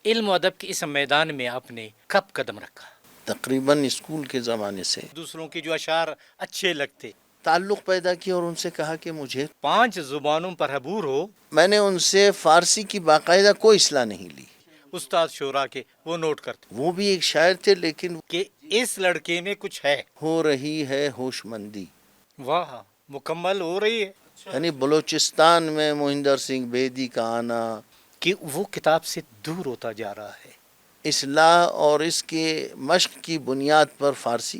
علم و ادب کے اس میدان میں آپ نے کب قدم رکھا؟ تقریباً اسکول کے زمانے سے دوسروں کے جو اشعار اچھے لگتے، تعلق پیدا کیا اور ان سے کہا کہ مجھے 5 زبانوں پر عبور ہو، میں نے ان سے فارسی کی باقاعدہ کوئی اصلاح نہیں لی. استاد شعراء کے وہ نوٹ کرتے وہ بھی ایک شاعر تھے لیکن کہ اس لڑکے میں کچھ ہے، ہو رہی ہے ہوش مندی. واہ مکمل ہو رہی ہے. یعنی بلوچستان میں موہندر سنگھ بیدی کا آنا کہ وہ کتاب سے دور ہوتا جا رہا ہے. اصلاح اور اس کے مشق کی بنیاد پر فارسی.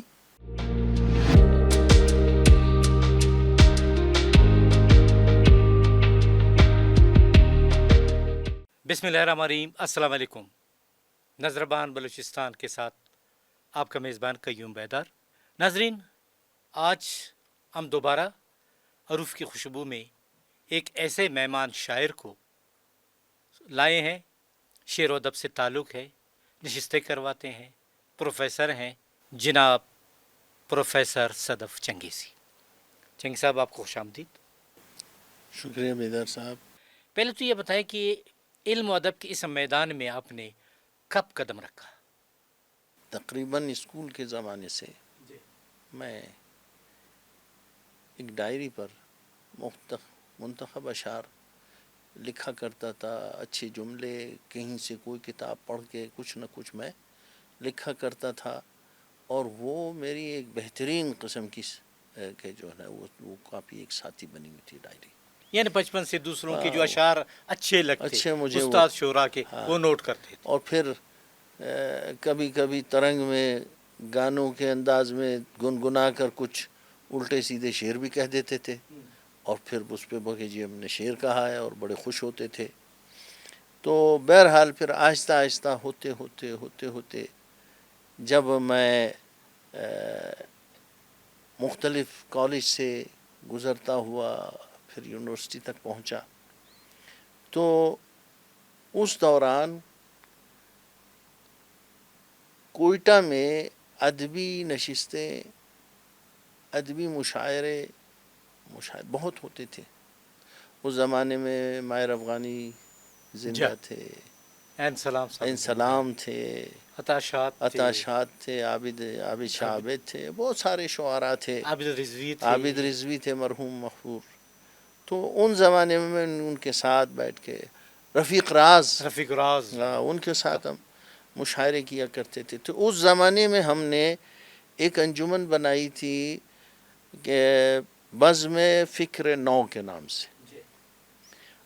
بسم اللہ الرحمن الرحیم. السلام علیکم. نظربان بلوچستان کے ساتھ آپ کا میزبان قیوم بیدار. ناظرین، آج ہم دوبارہ حروف کی خوشبو میں ایک ایسے مہمان شاعر کو لائے ہیں، شعر و ادب سے تعلق ہے، نشستیں کرواتے ہیں. پروفیسر ہیں جناب پروفیسر صدف چنگیزی. چنگیزی صاحب، آپ کو خوش آمدید. شکریہ بیدار صاحب. پہلے تو یہ بتائیں کہ علم و ادب کے اس میدان میں آپ نے کب قدم رکھا؟ تقریباً اسکول کے زمانے سے میں ایک ڈائری پر منتخب اشعار لکھا کرتا تھا. اچھے جملے کہیں سے کوئی کتاب پڑھ کے کچھ نہ کچھ میں لکھا کرتا تھا، اور وہ میری ایک بہترین قسم کی کہ جو ہے وہ کافی ایک ساتھی بنی ہوئی تھی ڈائری. یعنی بچپن سے دوسروں کے جو اشعار اچھے لگتے، اچھے مجھے استاد شعراء کے وہ نوٹ کرتے تھے. اور پھر کبھی کبھی ترنگ میں گانوں کے انداز میں گنگنا کر کچھ الٹے سیدھے شعر بھی کہہ دیتے تھے، اور پھر اس پہ بولے جی ہم نے شعر کہا ہے، اور بڑے خوش ہوتے تھے. تو بہرحال پھر آہستہ آہستہ ہوتے ہوتے ہوتے ہوتے جب میں مختلف کالج سے گزرتا ہوا پھر یونیورسٹی تک پہنچا، تو اس دوران کوئٹہ میں ادبی نشستیں، ادبی مشاعرے بہت ہوتے تھے. اس زمانے میں ماہر افغانی زندہ تھے، عین سلام تھے، عطا شاد تھے، عابد شاہ عابد تھے، بہت سارے شعراء تھے، عابد رضوی تھے مرحوم مغفور. تو ان زمانے میں ان کے ساتھ بیٹھ کے رفیق راز ان کے ساتھ ہم مشاعرے کیا کرتے تھے. تو اس زمانے میں ہم نے ایک انجمن بنائی تھی کہ بزم فکر نو کے نام سے.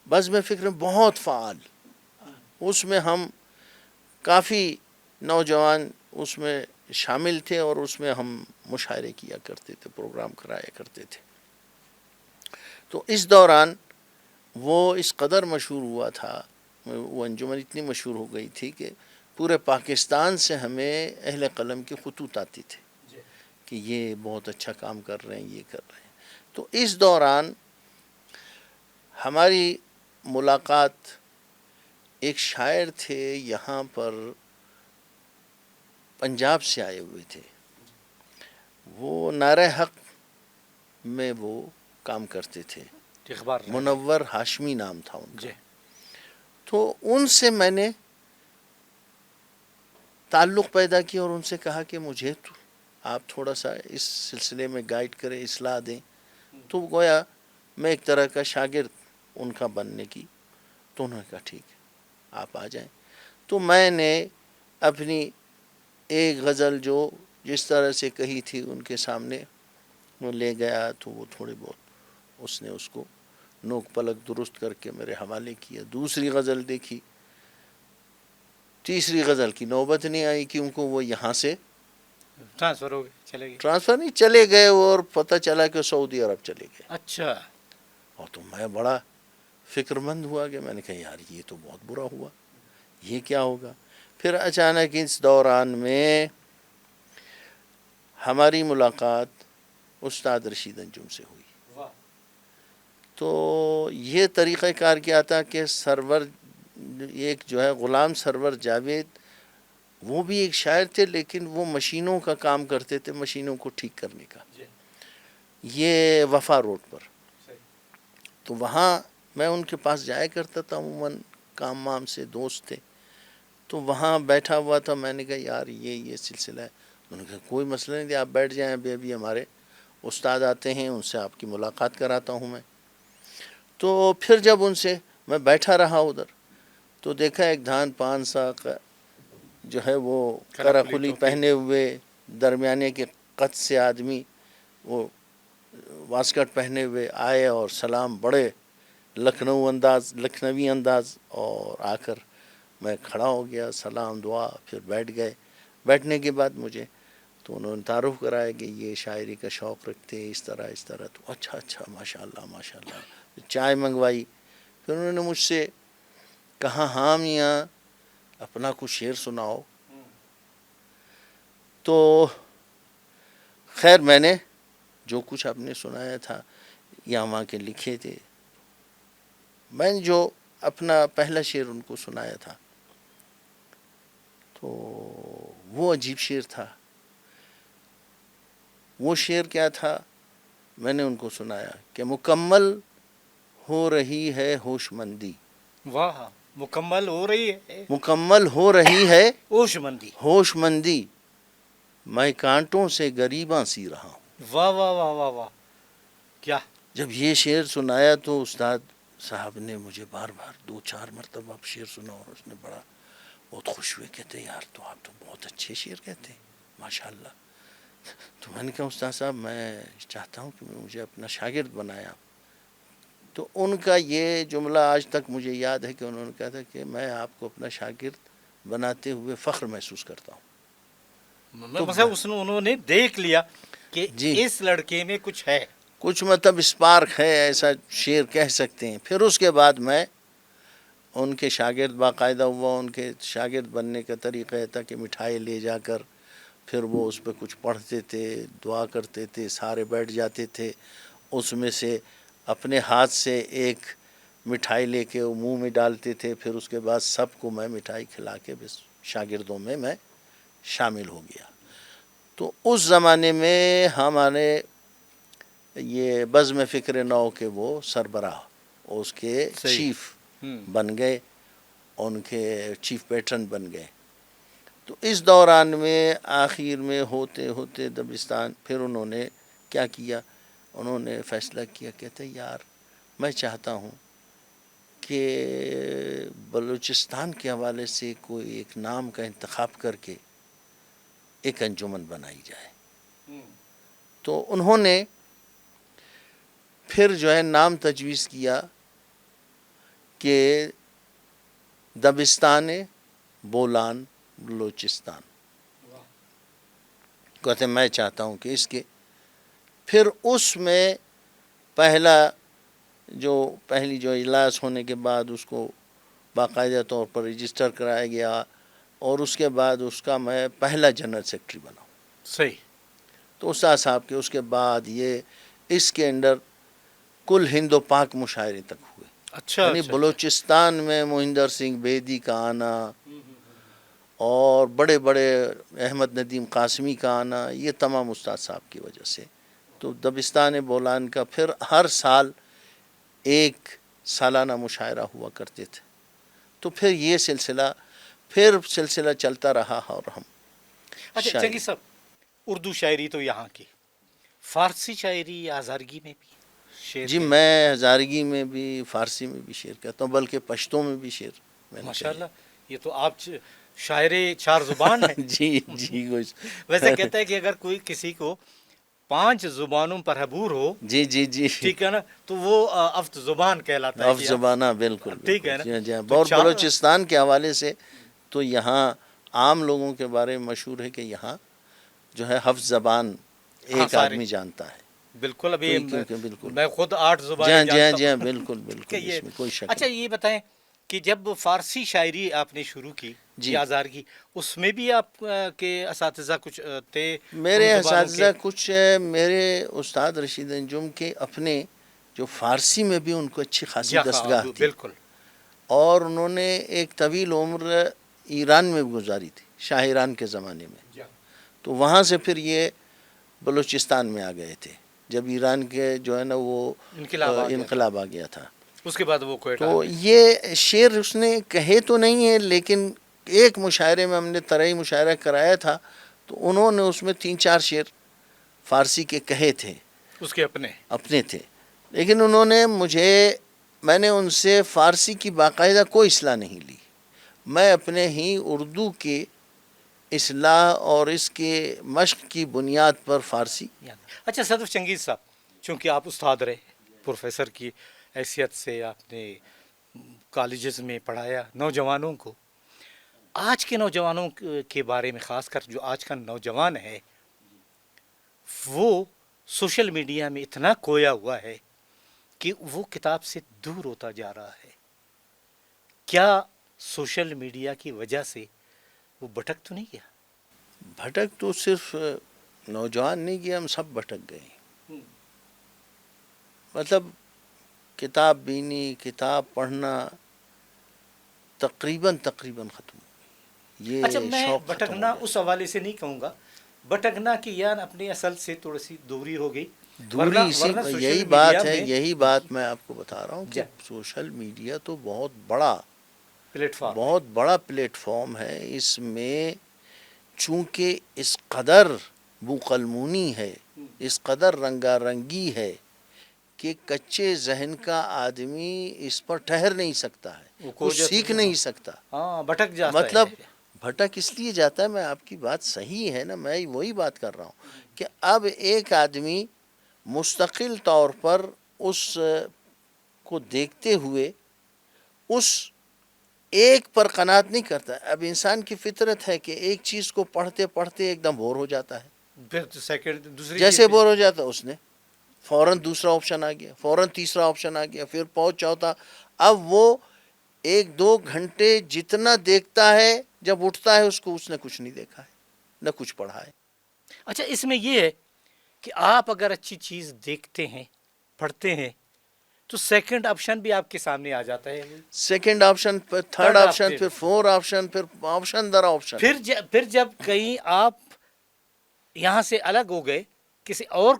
بزم فکر بہت فعال، اس میں ہم کافی نوجوان اس میں شامل تھے، اور اس میں ہم مشاعرے کیا کرتے تھے، پروگرام کرایا کرتے تھے. تو اس دوران وہ اس قدر مشہور ہوا تھا، وہ انجمن اتنی مشہور ہو گئی تھی کہ پورے پاکستان سے ہمیں اہل قلم کے خطوط آتے تھے کہ یہ بہت اچھا کام کر رہے ہیں، یہ کر رہے ہیں. تو اس دوران ہماری ملاقات ایک شاعر تھے یہاں پر پنجاب سے آئے ہوئے تھے، وہ نعرہ حق میں وہ کام کرتے تھے، منور ہاشمی نام تھا ان کا. تو ان سے میں نے تعلق پیدا کیا اور ان سے کہا کہ مجھے آپ تھوڑا سا اس سلسلے میں گائیڈ کریں، اصلاح دیں. تو گویا میں ایک طرح کا شاگرد ان کا بننے کی. تو انہوں نے کہا ٹھیک ہے آپ آ جائیں. تو میں نے اپنی ایک غزل جو جس طرح سے کہی تھی ان کے سامنے وہ لے گیا، تو وہ تھوڑے بہت اس نے اس کو نوک پلک درست کر کے میرے حوالے کیا. دوسری غزل دیکھی، تیسری غزل کی نوبت نہیں آئی کیونکہ وہ یہاں سے ٹرانسفر ہو گئے، ٹرانسفر نہیں چلے گئے، اور پتہ چلا کہ سعودی عرب چلے گئے. اچھا. اور تو میں بڑا فکر مند ہوا کہ میں نے کہا یار یہ تو بہت برا ہوا، یہ کیا ہوگا. پھر اچانک اس دوران میں ہماری ملاقات استاد رشید انجم سے ہوئی. تو یہ طریقہ کار کیا تھا کہ سرور ایک جو ہے غلام سرور جاوید، وہ بھی ایک شاعر تھے لیکن وہ مشینوں کا کام کرتے تھے، مشینوں کو ٹھیک کرنے کا. یہ وفا روڈ پر. تو وہاں میں ان کے پاس جایا کرتا تھا عموماً، کام وام سے دوست تھے. تو وہاں بیٹھا ہوا تھا. میں نے کہا یار یہ سلسلہ ہے. انہوں نے کہا کوئی مسئلہ نہیں, آپ بیٹھ جائیں, ابھی ہمارے استاد آتے ہیں, ان سے آپ کی ملاقات کراتا ہوں میں. تو پھر جب ان سے میں بیٹھا رہا ادھر, تو دیکھا ایک دھان 5 سال کا جو ہے وہ کراخلی پہنے ہوئے درمیانے کے قد سے آدمی, وہ واسکٹ پہنے ہوئے آئے اور سلام, بڑے لکھنوی انداز, اور آ کر میں کھڑا ہو گیا, سلام دعا, پھر بیٹھ گئے. بیٹھنے کے بعد مجھے تو انہوں نے تعارف کرایا کہ یہ شاعری کا شوق رکھتے, اس طرح. تو اچھا ماشاء اللہ. چائے منگوائی. پھر انہوں نے مجھ سے کہا ہاں میاں اپنا کچھ شعر سناؤ. تو خیر میں نے جو کچھ آپ نے سنایا تھا یا وہاں کے لکھے تھے, میں نے جو اپنا پہلا شعر ان کو سنایا تھا تو وہ عجیب شعر تھا. وہ شعر کیا تھا, میں نے ان کو سنایا کہ مکمل ہو رہی ہے ہوش مندی. واہ, مکمل ہو رہی ہے مکمل ہو رہی ہے ہوش مندی, میں کانٹوں سے غریباں سی رہا ہوں. واہ واہ واہ واہ واہ, کیا. جب یہ شعر سنایا تو استاد صاحب نے مجھے بار 2-4 مرتبہ شعر سنا, اور اس نے بہت خوش ہوئے, کہتے یار تو آپ تو بہت اچھے شعر کہتے ہیں ماشاء اللہ. تو میں نے کہا استاد صاحب میں چاہتا ہوں کہ مجھے اپنا شاگرد بنایا. تو ان کا یہ جملہ آج تک مجھے یاد ہے کہ انہوں نے کہا تھا کہ میں آپ کو اپنا شاگرد بناتے ہوئے فخر محسوس کرتا ہوں. مطلب انہوں نے دیکھ لیا کہ جی, اس لڑکے میں کچھ ہے, کچھ مطلب اسپارک ہے, ایسا شعر کہہ سکتے ہیں. پھر اس کے بعد میں ان کے شاگرد باقاعدہ ہوا. ان کے شاگرد بننے کا طریقہ یہ تھا کہ مٹھائی لے جا کر پھر وہ اس پہ کچھ پڑھتے تھے, دعا کرتے تھے, سارے بیٹھ جاتے تھے, اس میں سے اپنے ہاتھ سے ایک مٹھائی لے کے وہ منہ میں ڈالتے تھے. پھر اس کے بعد سب کو میں مٹھائی کھلا کے بس شاگردوں میں شامل ہو گیا. تو اس زمانے میں ہمارے یہ بزم فکر نو کے وہ سربراہ, اس کے چیف بن گئے, ان کے چیف پیٹرن بن گئے. تو اس دوران میں آخر میں ہوتے ہوتے دبستان, پھر انہوں نے کیا کیا, انہوں نے فیصلہ کیا, کہتے یار میں چاہتا ہوں کہ بلوچستان کے حوالے سے کوئی ایک نام کا انتخاب کر کے ایک انجمن بنائی جائے. تو انہوں نے پھر جو ہے نام تجویز کیا کہ دبستان بولان بلوچستان. کہتے میں چاہتا ہوں کہ اس کے پھر اس میں پہلی جو اجلاس ہونے کے بعد اس کو باقاعدہ طور پر رجسٹر کرایا گیا, اور اس کے بعد اس کا میں پہلا جنرل سیکرٹری بنا. صحیح. تو استاد صاحب کے اس کے بعد یہ اس کے انڈر کل ہند و پاک مشاعرے تک ہوئے. اچھا, یعنی بلوچستان میں مہندر سنگھ بیدی کا آنا اور بڑے بڑے احمد ندیم قاسمی کا آنا, یہ تمام استاد صاحب کی وجہ سے. تو دبستان بولان کا پھر ہر سال ایک سالانہ مشاعرہ ہوا کرتے تھے. تو پھر یہ سلسلہ چلتا رہا. اور ہم اچھا جنگی صاحب, اردو شاعری تو یہاں کی, فارسی شاعری ہزارگی میں بھی شعر؟ جی میں ہزارگی میں بھی, فارسی میں بھی شعر کہتا ہوں, بلکہ پشتو میں بھی شعر. ماشاء اللہ, یہ تو آپ شاعر 4 زبان ہیں. جی ویسے کہتا ہے کہ اگر کوئی کسی کو 5 زبانوں پر عبور ہو, جی ٹھیک ہے نا, تو وہ افت زبان کہلاتا ہے. افت زبانہ, بالکل ٹھیک ہے نا. جی. اور بلوچستان کے حوالے سے تو یہاں عام لوگوں کے بارے میں مشہور ہے کہ یہاں جو ہے حفظ زبان ایک آدمی جانتا ہے. بالکل, ابھی بالکل میں خود 8 زبانیں جانتا ہوں. جی بالکل, اس میں کوئی شک نہیں. اچھا یہ بتائیں کہ جب فارسی شاعری آپ نے شروع کی ہزارگی, اس میں بھی آپ کے اساتذہ کچھ تھے؟ میرے اساتذہ کچھ, میرے استاد رشید انجم کے اپنے جو فارسی میں بھی ان کو اچھی خاصی دستگاہ تھی. بالکل. اور انہوں نے ایک طویل عمر ایران میں گزاری تھی, شاہ ایران کے زمانے میں. تو وہاں سے پھر یہ بلوچستان میں آ گئے تھے جب ایران کے جو ہے نا وہ انقلاب آ گیا تھا. اس کے بعد وہ تو یہ شعر اس نے کہے تو نہیں ہے, لیکن ایک مشاعرے میں ہم نے طرحی مشاعرہ کرایا تھا تو انہوں نے اس میں 3-4 شعر فارسی کے کہے تھے، اس کے اپنے تھے، لیکن میں نے ان سے فارسی کی باقاعدہ کوئی اصلاح نہیں لی، میں اپنے ہی اردو کے اصلاح اور اس کے مشق کی بنیاد پر فارسی. اچھا صدف چنگیز صاحب، چونکہ آپ استاد رہے، پروفیسر کی حیثیت سے آپ نے کالجز میں پڑھایا نوجوانوں کو، آج کے نوجوانوں کے بارے میں، خاص کر جو آج کا نوجوان ہے وہ سوشل میڈیا میں اتنا کھویا ہوا ہے کہ وہ کتاب سے دور ہوتا جا رہا ہے، کیا سوشل میڈیا کی وجہ سے وہ بھٹک تو نہیں گیا؟ بھٹک تو صرف نوجوان نہیں گیا، ہم سب بھٹک گئے. مطلب کتاب بینی، کتاب پڑھنا تقریباً ختم ہو گئی. اچھا، یہ میں شوق ختم ہو بھٹکنا گیا. اس حوالے سے نہیں کہوں گا، بھٹکنا کہ یار اپنی اصل سے تھوڑی سی دوری ہو گئی، دوری اسی ورنہ سوشل یہی میڈیا بات ہے، میں یہی بات میں آپ کو بتا رہا ہوں کہ جی سوشل میڈیا تو بہت بڑا پلیٹ فارم ہے. بہت بڑا پلیٹ فارم ہے. اس میں چونکہ اس قدر بوقلمونی ہے، اس قدر رنگا رنگی ہے کہ کچے ذہن کا آدمی اس پر ٹھہر نہیں سکتا ہے، وہ کچھ کوجت سیکھ نہیں سکتا. ہاں بھٹک جاتا مطلب ہے. بھٹک اس لیے جاتا ہے، میں آپ کی بات صحیح ہے نا، میں وہی بات کر رہا ہوں کہ اب ایک آدمی مستقل طور پر اس کو دیکھتے ہوئے اس ایک پر قناعت نہیں کرتا. اب انسان کی فطرت ہے کہ ایک چیز کو پڑھتے پڑھتے ایک دم بور ہو جاتا ہے، پھر سیکنڈ دوسری چیز جیسے پہ بور ہو جاتا اس نے فوراً دوسرا آپشن آ گیا، فوراً تیسرا آپشن آ گیا، پھر پہنچ چوتھا. اب وہ 1-2 گھنٹے جتنا دیکھتا ہے، جب اٹھتا ہے اس نے کچھ نہیں دیکھا ہے، نہ کچھ پڑھا ہے. اچھا اس میں یہ ہے کہ آپ اگر اچھی چیز دیکھتے ہیں، پڑھتے ہیں، تو سیکنڈ آپشن بھی آپ کے سامنے آ جاتا ہے، سیکنڈ آپشن، پھر تھرڈ تھرڈ آپشن، آپشن، پھر فور آپشن، پھر آپشن در آپشن. پھر جب کہیں آپ یہاں سے الگ ہو گئے، کسی اور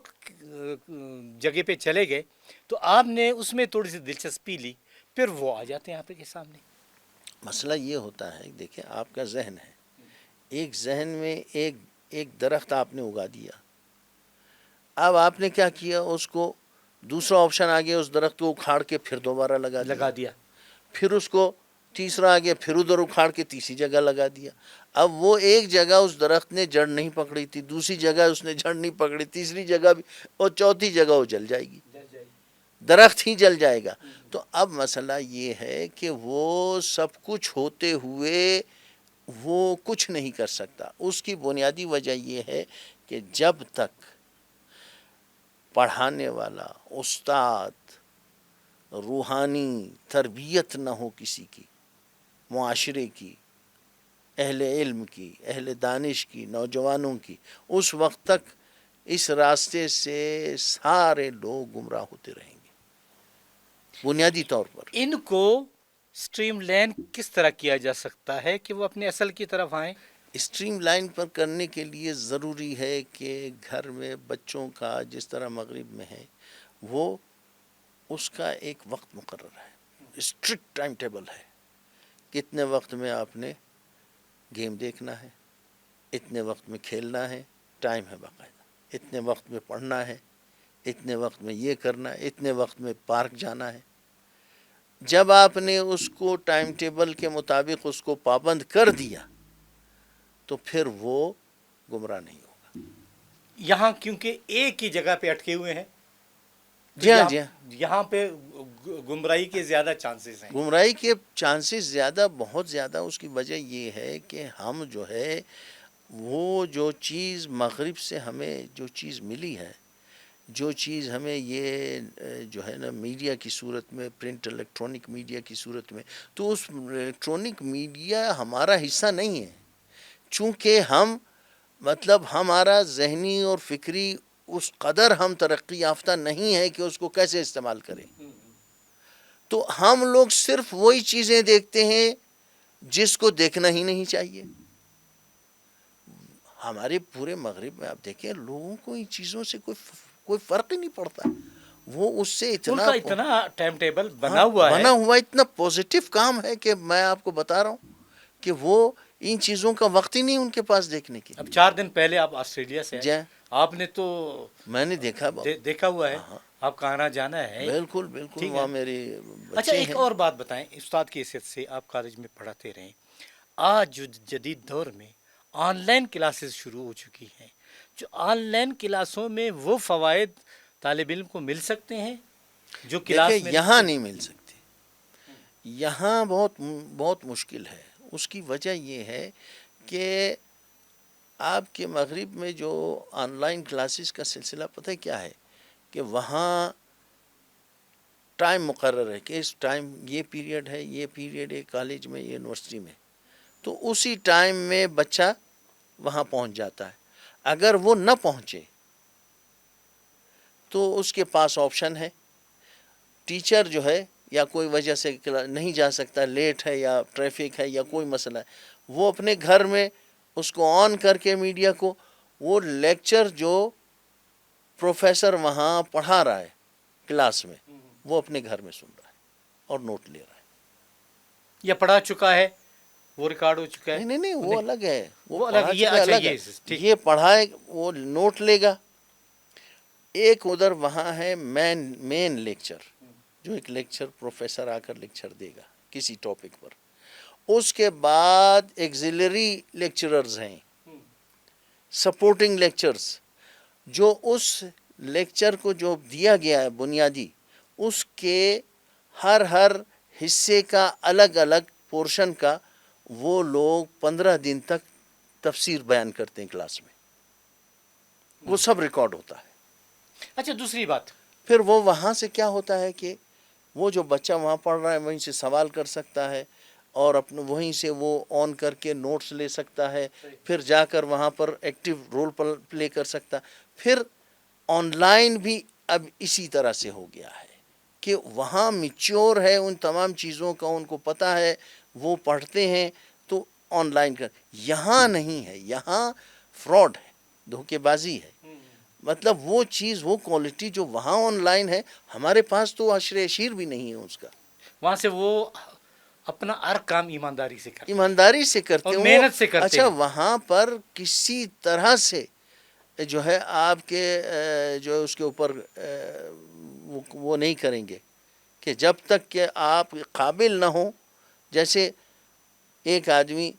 جگہ پہ چلے گئے، تو آپ نے اس میں تھوڑی سی دلچسپی لی، پھر وہ آ جاتے ہیں آپ کے سامنے. مسئلہ یہ ہوتا ہے، دیکھیں آپ کا ذہن ہے، ایک ذہن میں ایک درخت آپ نے اگا دیا. اب آپ نے کیا کیا، اس کو دوسرا آپشن آ گیا، اس درخت کو اکھاڑ کے پھر دوبارہ لگا دیا. پھر اس کو تیسرا آ گیا، پھر ادھر اکھاڑ کے تیسری جگہ لگا دیا. اب وہ ایک جگہ اس درخت نے جڑ نہیں پکڑی تھی، دوسری جگہ اس نے جڑ نہیں پکڑی، تیسری جگہ بھی، اور چوتھی جگہ وہ جل جائے گی، درخت ہی جل جائے گا. تو اب مسئلہ یہ ہے کہ وہ سب کچھ ہوتے ہوئے وہ کچھ نہیں کر سکتا. اس کی بنیادی وجہ یہ ہے کہ جب تک پڑھانے والا استاد روحانی تربیت نہ ہو کسی کی، معاشرے کی، اہل علم کی، اہل دانش کی، نوجوانوں کی، اس وقت تک اس راستے سے سارے لوگ گمراہ ہوتے رہیں گے بنیادی طور پر. ان کو سٹریم لائن کس طرح کیا جا سکتا ہے کہ وہ اپنے اصل کی طرف آئیں؟ اسٹریم لائن پر کرنے کے لیے ضروری ہے کہ گھر میں بچوں کا جس طرح مغرب میں ہے، وہ اس کا ایک وقت مقرر ہے، اسٹرکٹ ٹائم ٹیبل ہے. کتنے وقت میں آپ نے گیم دیکھنا ہے، اتنے وقت میں کھیلنا ہے، ٹائم ہے باقاعدہ، اتنے وقت میں پڑھنا ہے، اتنے وقت میں یہ کرنا ہے، اتنے وقت میں پارک جانا ہے. جب آپ نے اس کو ٹائم ٹیبل کے مطابق اس کو پابند کر دیا تو پھر وہ گمراہ نہیں ہوگا. یہاں کیونکہ ایک ہی جگہ پہ اٹکے ہوئے ہیں، تو جی ہاں، جی ہاں، یہاں پہ گمراہی کے زیادہ چانسز ہیں. گمراہی کے چانسز زیادہ، بہت زیادہ. اس کی وجہ یہ ہے کہ ہم جو ہے وہ جو چیز مغرب سے ہمیں جو چیز ملی ہے، جو چیز ہمیں یہ جو ہے نا میڈیا کی صورت میں، پرنٹ الیکٹرانک میڈیا کی صورت میں، تو اس الیکٹرانک میڈیا ہمارا حصہ نہیں ہے. چونکہ ہمارا ذہنی اور فکری اس قدر ہم ترقی یافتہ نہیں ہے کہ اس کو کیسے استعمال کریں. تو ہم لوگ صرف وہی چیزیں دیکھتے ہیں جس کو دیکھنا ہی نہیں چاہیے. ہمارے پورے مغرب میں آپ دیکھیں، لوگوں کو ان چیزوں سے کوئی فرق ہی نہیں پڑتا. وہ اس سے ان کا اتنا ٹائم ٹیبل بنا ہاں، ہوا ہے. اتنا پوزیٹو کام ہے کہ میں آپ کو بتا رہا ہوں کہ وہ ان چیزوں کا وقت ہی نہیں ان کے پاس دیکھنے کی. اب 4 دن پہلے آپ آسٹریلیا سے جی آئے, آپ نے تو میں نے دیکھا دیکھا ہوا ہے, ہاں آپ کا آنا جانا ہے. بالکل بالکل, ٹھیک ہے. وہاں میرے اچھا, بچے ایک ہیں. اور بات بتائیں, استاد کی حیثیت سے آپ کالج میں پڑھاتے رہیں, آج جو جدید دور میں آن لائن کلاسز شروع ہو چکی ہیں, جو آن لائن کلاسوں میں وہ فوائد طالب علم کو مل سکتے ہیں جو دیکھیں کلاس میں یہاں نہیں مل سکتے, یہاں بہت بہت مشکل ہے. اس کی وجہ یہ ہے کہ آپ کے مغرب میں جو آن لائن کلاسز کا سلسلہ پتہ کیا ہے, کہ وہاں ٹائم مقرر ہے کہ اس ٹائم یہ پیریڈ ہے, یہ پیریڈ ہے کالج میں, یونیورسٹی میں, تو اسی ٹائم میں بچہ وہاں پہنچ جاتا ہے. اگر وہ نہ پہنچے تو اس کے پاس آپشن ہے, ٹیچر جو ہے یا کوئی وجہ سے نہیں جا سکتا, لیٹ ہے یا ٹریفک ہے یا کوئی مسئلہ ہے, وہ اپنے گھر میں اس کو آن کر کے میڈیا کو, وہ لیکچر جو پروفیسر وہاں پڑھا رہا ہے کلاس میں, وہ اپنے گھر میں سن رہا ہے اور نوٹ لے رہا ہے. یا پڑھا چکا ہے, وہ ریکارڈ ہو چکا ہے. نہیں وہ الگ ہے, وہ الگ, پڑھا یہ چکا اچھا, الگ ہے. یہ ٹھیک. یہ پڑھائے وہ نوٹ لے گا. ایک ادھر وہاں ہے مین لیکچر, جو ایک لیکچر پروفیسر آ کر لیکچر دے گا کسی ٹاپک پر. اس کے بعد ایگزیلری لیکچررز ہیں, سپورٹنگ لیکچرز, جو اس لیکچر کو جو دیا گیا ہے بنیادی, اس کے ہر حصے کا الگ الگ پورشن کا وہ لوگ 15 دن تک تفسیر بیان کرتے ہیں کلاس میں, وہ سب ریکارڈ ہوتا ہے. اچھا, دوسری بات, پھر وہ وہاں سے کیا ہوتا ہے کہ وہ جو بچہ وہاں پڑھ رہا ہے وہیں سے سوال کر سکتا ہے, اور اپنے وہیں سے وہ آن کر کے نوٹس لے سکتا ہے, پھر جا کر وہاں پر ایکٹیو رول پلے کر سکتا. پھر آن لائن بھی اب اسی طرح سے ہو گیا ہے کہ وہاں میچور ہے ان تمام چیزوں کا, ان کو پتہ ہے, وہ پڑھتے ہیں تو آن لائن کر. یہاں نہیں ہے, یہاں فراڈ ہے, دھوکے بازی ہے. مطلب وہ چیز, وہ کوالٹی جو وہاں آن لائن ہے, ہمارے پاس تو عشر اشیر بھی نہیں ہے اس کا. وہاں سے وہ اپنا ہر کام ایمانداری سے کرتے ہیں, ایمانداری سے کرتے اور ہیں وہ. محنت سے کرتے اچھا, ہیں. وہاں پر کسی طرح سے جو ہے آپ کے جو اس کے اوپر وہ نہیں کریں گے کہ جب تک کہ آپ قابل نہ ہوں. جیسے ایک آدمی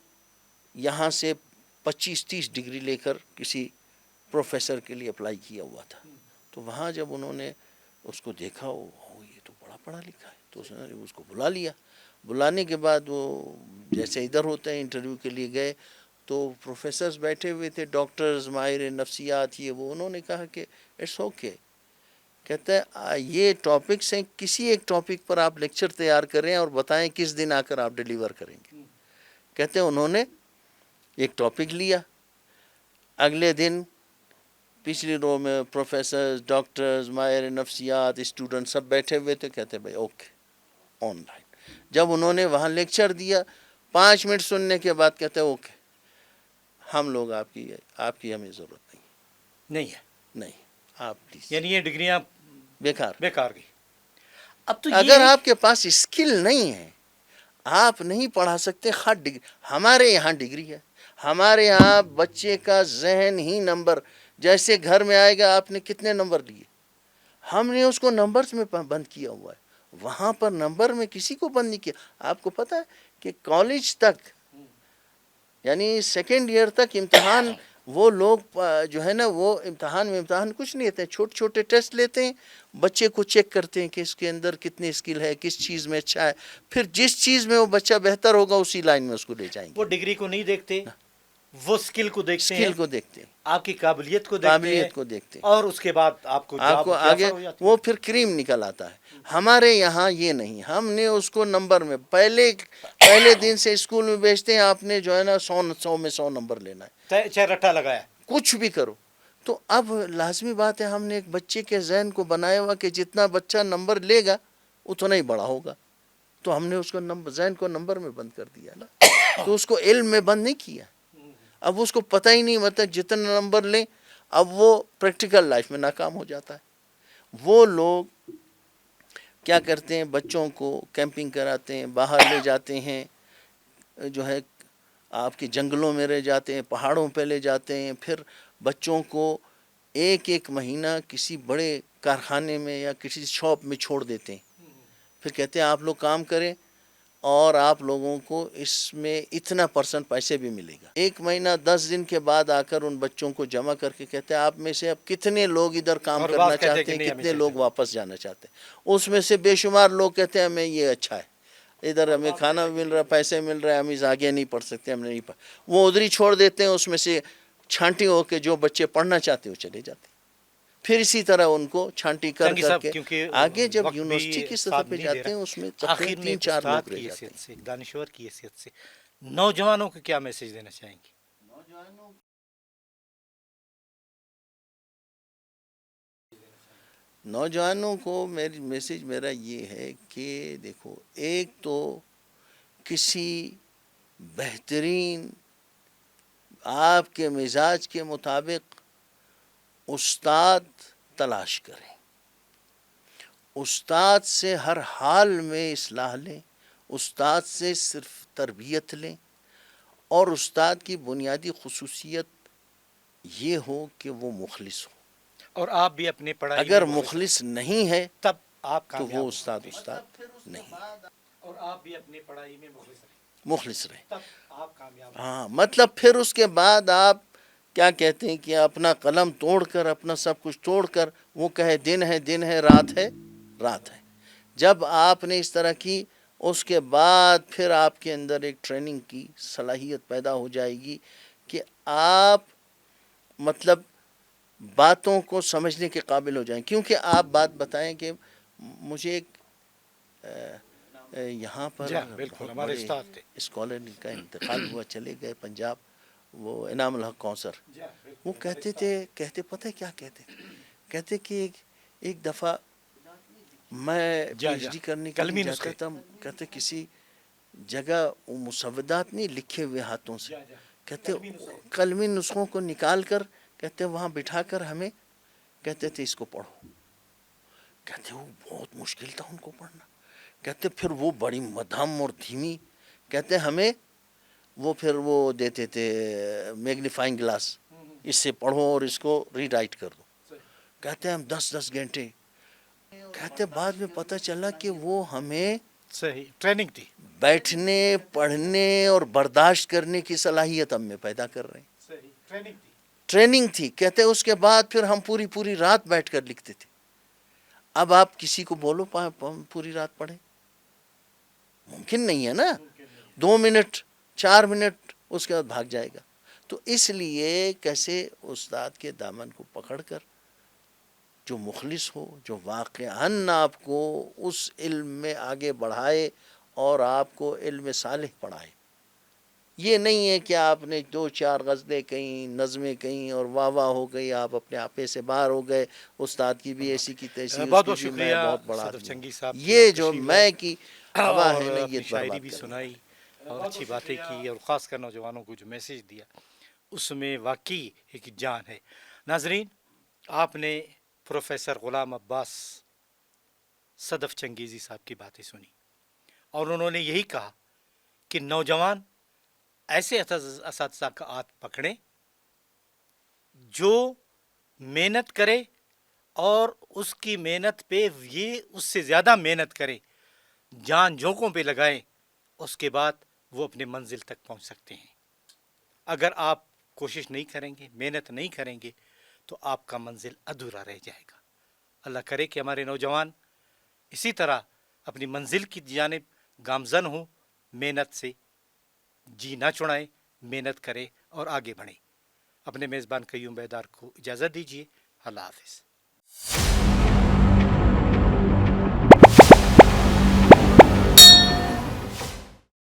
یہاں سے 25-30 ڈگری لے کر کسی پروفیسر کے لیے اپلائی کیا ہوا تھا, تو وہاں جب انہوں نے اس کو دیکھا, یہ تو بڑا پڑھا لکھا ہے, تو اس نے اس کو بلا لیا. بلانے کے بعد وہ جیسے ادھر ہوتے ہیں انٹرویو کے لیے گئے, تو پروفیسرز بیٹھے ہوئے تھے, ڈاکٹرز, ماہر نفسیات, یہ وہ. انہوں نے کہا کہ اٹس اوکے, کہتا ہے یہ ٹاپکس ہیں, کسی ایک ٹاپک پر آپ لیکچر تیار کریں اور بتائیں کس دن آ کر آپ ڈیلیور کریں گے. کہتے ہیں انہوں نے ایک ٹاپک لیا, اگلے دن پچھلی رو میں پروفیسرز, ڈاکٹرز, ماہر نفسیات, اسٹوڈنٹ سب بیٹھے ہوئے تھے. کہتے ہیں بھائی اوکے آن لائن. جب انہوں نے وہاں لیکچر دیا, 5 منٹ سننے کے بعد کہتے ہیں اوکے, ہم لوگ آپ کی ہمیں ضرورت نہیں ہے, نہیں, آپ پلیز, یعنی یہ ڈگریاں بیکار. بیکار گئی. اب تو اگر یہ آپ کے پاس اسکل نہیں ہے, آپ نہیں پڑھا سکتے. خط ڈگری, ہمارے یہاں ڈگری ہے, ہمارے یہاں بچے کا ذہن ہی نمبر, جیسے گھر میں آئے گا آپ نے کتنے نمبر لیے, ہم نے اس کو نمبرز میں بند کیا ہوا ہے. وہاں پر نمبر میں کسی کو بند نہیں کیا. آپ کو پتہ ہے کہ کالج تک, یعنی سیکنڈ ایئر تک امتحان, وہ لوگ جو ہے نا, وہ امتحان کچھ نہیں لیتے ہیں, چھوٹے چھوٹے ٹیسٹ لیتے ہیں, بچے کو چیک کرتے ہیں کہ اس کے اندر کتنی اسکل ہے, کس چیز میں اچھا ہے. پھر جس چیز میں وہ بچہ بہتر ہوگا اسی لائن میں اس کو لے جائیں گے. وہ ڈگری کو نہیں دیکھتے, وہ اسکل کو دیکھتے ہیں, اسکل کو دیکھتے ہیں, آپ کی قابلیت کو دیکھتے ہیں, قابلیت کو دیکھتے ہیں. اور اس کے بعد آپ کو آپ جاب کو کی آگے آفر ہو جاتی ہے. وہ پھر کریم نکل آتا ہے. ہمارے یہاں یہ نہیں, ہم نے اس کو نمبر میں پہلے دن سے اسکول میں بیچتے ہیں, آپ نے جو ہے نا 100 میں 100 نمبر لینا ہے, چاہے رٹا لگایا, کچھ بھی کرو. تو اب لازمی بات ہے, ہم نے ایک بچے کے ذہن کو بنایا ہوا کہ جتنا بچہ نمبر لے گا اتنا ہی بڑا ہوگا, تو ہم نے اس کو ذہن کو نمبر میں بند کر دیا نا, تو اس کو علم میں بند نہیں کیا. اب اس کو پتہ ہی نہیں, مطلب جتنا نمبر لیں, اب وہ پریکٹیکل لائف میں ناکام ہو جاتا ہے. وہ لوگ کیا کرتے ہیں, بچوں کو کیمپنگ کراتے ہیں, باہر لے جاتے ہیں, جو ہے آپ کے جنگلوں میں رہ جاتے ہیں، پہاڑوں پہ لے جاتے ہیں، پھر بچوں کو ایک ایک مہینہ کسی بڑے کارخانے میں یا کسی شاپ میں چھوڑ دیتے ہیں، پھر کہتے ہیں آپ لوگ کام کریں اور آپ لوگوں کو اس میں اتنا % پیسے بھی ملے گا۔ 1 مہینہ 10 دن کے بعد آ کر ان بچوں کو جمع کر کے کہتے ہیں آپ میں سے اب کتنے لوگ ادھر کام اور کرنا بعض کہتے ہیں چاہتے کہ ہیں، نہیں ہمیں کتنے چاہیے۔ لوگ واپس جانا چاہتے ہیں۔ اس میں سے بے شمار لوگ کہتے ہیں ہمیں یہ اچھا ہے، ادھر ہمیں کھانا بھی مل رہا ہے، پیسے مل رہے ہیں، ہم اس آگے نہیں پڑھ سکتے، ہم نہیں وہ ادھر ہی چھوڑ دیتے ہیں۔ اس میں سے چھانٹی ہو کے جو بچے پڑھنا چاہتے ہیں وہ چلے جاتے ہیں، پھر اسی طرح ان کو چھانٹی کر چنگی کر صاحب، کے کیونکہ آگے جب وقت بھی یونیورسٹی کی سطح ساتھ پہ نہیں دے جاتے ہیں رہا، اس میں آخر تقریباً میں ایک 3-4 استاد لوگ رہ کی جاتے ہیں۔ حیثیت سے، ایک دانشور کی حیثیت سے نوجوانوں کو کیا میسج دینا چاہیں گے؟ نوجوانوں کو میری میسج میرا یہ ہے کہ دیکھو، ایک تو کسی بہترین آپ کے مزاج کے مطابق استاد تلاش کریں، استاد سے ہر حال میں اصلاح لیں، استاد سے صرف تربیت لیں، اور استاد کی بنیادی خصوصیت یہ ہو کہ وہ مخلص ہو۔ اور آپ بھی اپنی پڑھائی اگر میں مخلص نہیں ہے تب آپ تو کامیاب وہ ہوں گے۔ استاد نہیں، اور آپ بھی اپنی پڑھائی میں مخلص رہے۔ تب آپ کامیاب ہوں ہاں، مطلب پھر اس کے بعد آپ کیا کہتے ہیں کہ اپنا قلم توڑ کر، اپنا سب کچھ توڑ کر وہ کہے دن ہے دن ہے، رات ہے رات ہے۔ جب آپ نے اس طرح کی، اس کے بعد پھر آپ کے اندر ایک ٹریننگ کی صلاحیت پیدا ہو جائے گی کہ آپ مطلب باتوں کو سمجھنے کے قابل ہو جائیں۔ کیونکہ آپ بات بتائیں کہ مجھے ایک یہاں پر جی بالکل، بہت ہمارے بڑے استاد تھے۔ اسکالر کا انتقال ہوا، چلے گئے پنجاب، وہ انعام الحق کوثر۔ وہ کہتے پتہ ہے کیا کہتے کہ ایک دفعہ میں پی ایچ ڈی کرنے کے لیے کلمی جاتا نسخے۔ تھا، کہتے کسی جگہ وہ مسودات نہیں لکھے ہوئے ہاتھوں سے، کہتے قلمی نسخوں کو نکال کر کہتے وہاں بٹھا کر ہمیں کہتے تھے اس کو پڑھو۔ کہتے وہ بہت مشکل تھا ان کو پڑھنا۔ کہتے پھر وہ بڑی مدھم اور دھیمی، کہتے ہمیں وہ پھر وہ دیتے تھے میگنیفائنگ گلاس، اس سے پڑھو اور اس کو ری رائٹ کر دو۔ کہتے ہم 10 گھنٹے، کہتے بعد میں پتہ چلا کہ وہ ہمیں صحیح ٹریننگ تھی۔ بیٹھنے، پڑھنے اور برداشت کرنے کی صلاحیت ہم میں پیدا کر رہے ہیں۔ صحیح ٹریننگ تھی۔ ٹریننگ تھی، کہتے اس کے بعد پھر ہم پوری رات بیٹھ کر لکھتے تھے۔ اب آپ کسی کو بولو پوری رات پڑھیں، ممکن نہیں ہے نا، 2 منٹ 4 منٹ اس کے بعد بھاگ جائے گا۔ تو اس لیے کیسے استاد کے دامن کو پکڑ کر جو مخلص ہو، جو واقعاً آپ کو اس علم میں آگے بڑھائے اور آپ کو علم صالح پڑھائے۔ یہ نہیں ہے کہ آپ نے 2-4 غزلیں کہیں، نظمیں کہیں اور واہ واہ ہو گئی، آپ اپنے آپے سے باہر ہو گئے، استاد کی بھی ایسی کی تیسی، اس بہت کی بہت بھی میں شکریہ بہت بڑا صدف آدمی ہوں۔ چنگی صاحب، یہ آپ جو تشریف میں لائے کی ہوا اور ہے نا، یہ اپنی شاعری برباد بھی کر دیا۔ سنائی اور اچھی باتیں کی، اور خاص کر نوجوانوں کو جو میسج دیا اس میں واقعی ایک جان ہے۔ ناظرین، آپ نے پروفیسر غلام عباس صدف چنگیزی صاحب کی باتیں سنی، اور انہوں نے یہی کہا کہ نوجوان ایسے اساتذہ کا ہاتھ پکڑیں جو محنت کرے اور اس کی محنت پہ یہ اس سے زیادہ محنت کرے، جان جھونکوں پہ لگائیں، اس کے بعد وہ اپنے منزل تک پہنچ سکتے ہیں۔ اگر آپ کوشش نہیں کریں گے، محنت نہیں کریں گے، تو آپ کا منزل ادھورا رہ جائے گا۔ اللہ کرے کہ ہمارے نوجوان اسی طرح اپنی منزل کی جانب گامزن ہوں، محنت سے جی نہ چھڑائیں، محنت کریں اور آگے بڑھیں۔ اپنے میزبان قیوم بیدار کو اجازت دیجیے۔ اللہ حافظ۔